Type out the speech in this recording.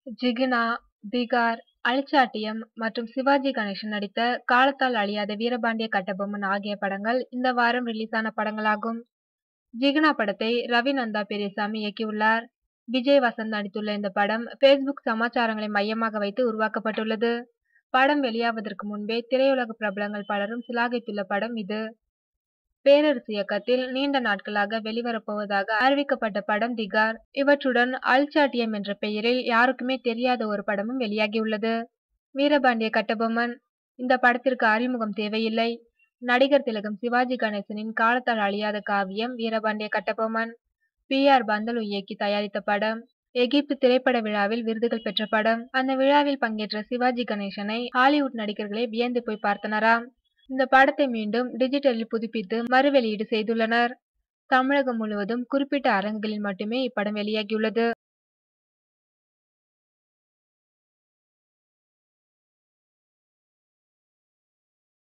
ஜிகினா, திகார், அழிச்சாட்டியம் மற்றும் சிவாஜி கணேசன் நடித்த காலத்தால் அழியாத வீரபாண்டிய கட்டபொம்மன் ஆகிய படங்கள் இந்த வாரம் ரிலீஸ் ஆன படங்களாகும். ஜிகினா படத்தை ரவி நந்தா பெரியசாமி இயக்கியுள்ளார். விஜய் வசந்த் நடித்துள்ள இந்த படம் பேஸ்புக் சமாச்சாரங்களை மையமாக வைத்து உருவாக்கப்பட்டுள்ளது. படம் வெளியாவதற்கு முன்பே திரையுலக பிரபலங்கள் பலரும் சிலாகித்துள்ள படம் இது. பேரரசு இயக்கத்தில் நீண்ட நாட்களாக வெளிவரப்போவதாக அறிவிக்கப்பட்ட படம் திகார். இவற்றுடன் அழிச்சாட்டியம் என்ற பெயரில் யாருக்குமே தெரியாத ஒரு படமும் வெளியாகியுள்ளது. வீரபாண்டிய கட்டபொம்மன். இந்த படத்திற்கு அறிமுகம் தேவையில்லை. நடிகர் திலகம் சிவாஜி கணேசனின் காலத்தால் அழியாத காவியம் வீரபாண்டிய கட்டபொம்மன். பி.ஆர். பந்தலு இயக்கி தயாரித்த படம். எகிப்து திரைப்பட விழாவில் விருதுகள் பெற்ற படம். அந்த விழாவில் பங்கேற்ற சிவாஜி கணேசனை ஹாலிவுட் நடிகர்களே வியந்து போய் பார்த்தனராம். இந்த படத்தை மீண்டும் டிஜிட்டலில் புதுப்பித்து மறுவெளியீடு செய்துள்ளனர். தமிழகம் முழுவதும் குறிப்பிட்ட அரங்குகளில் மட்டுமே இப்படம் வெளியாகியுள்ளது.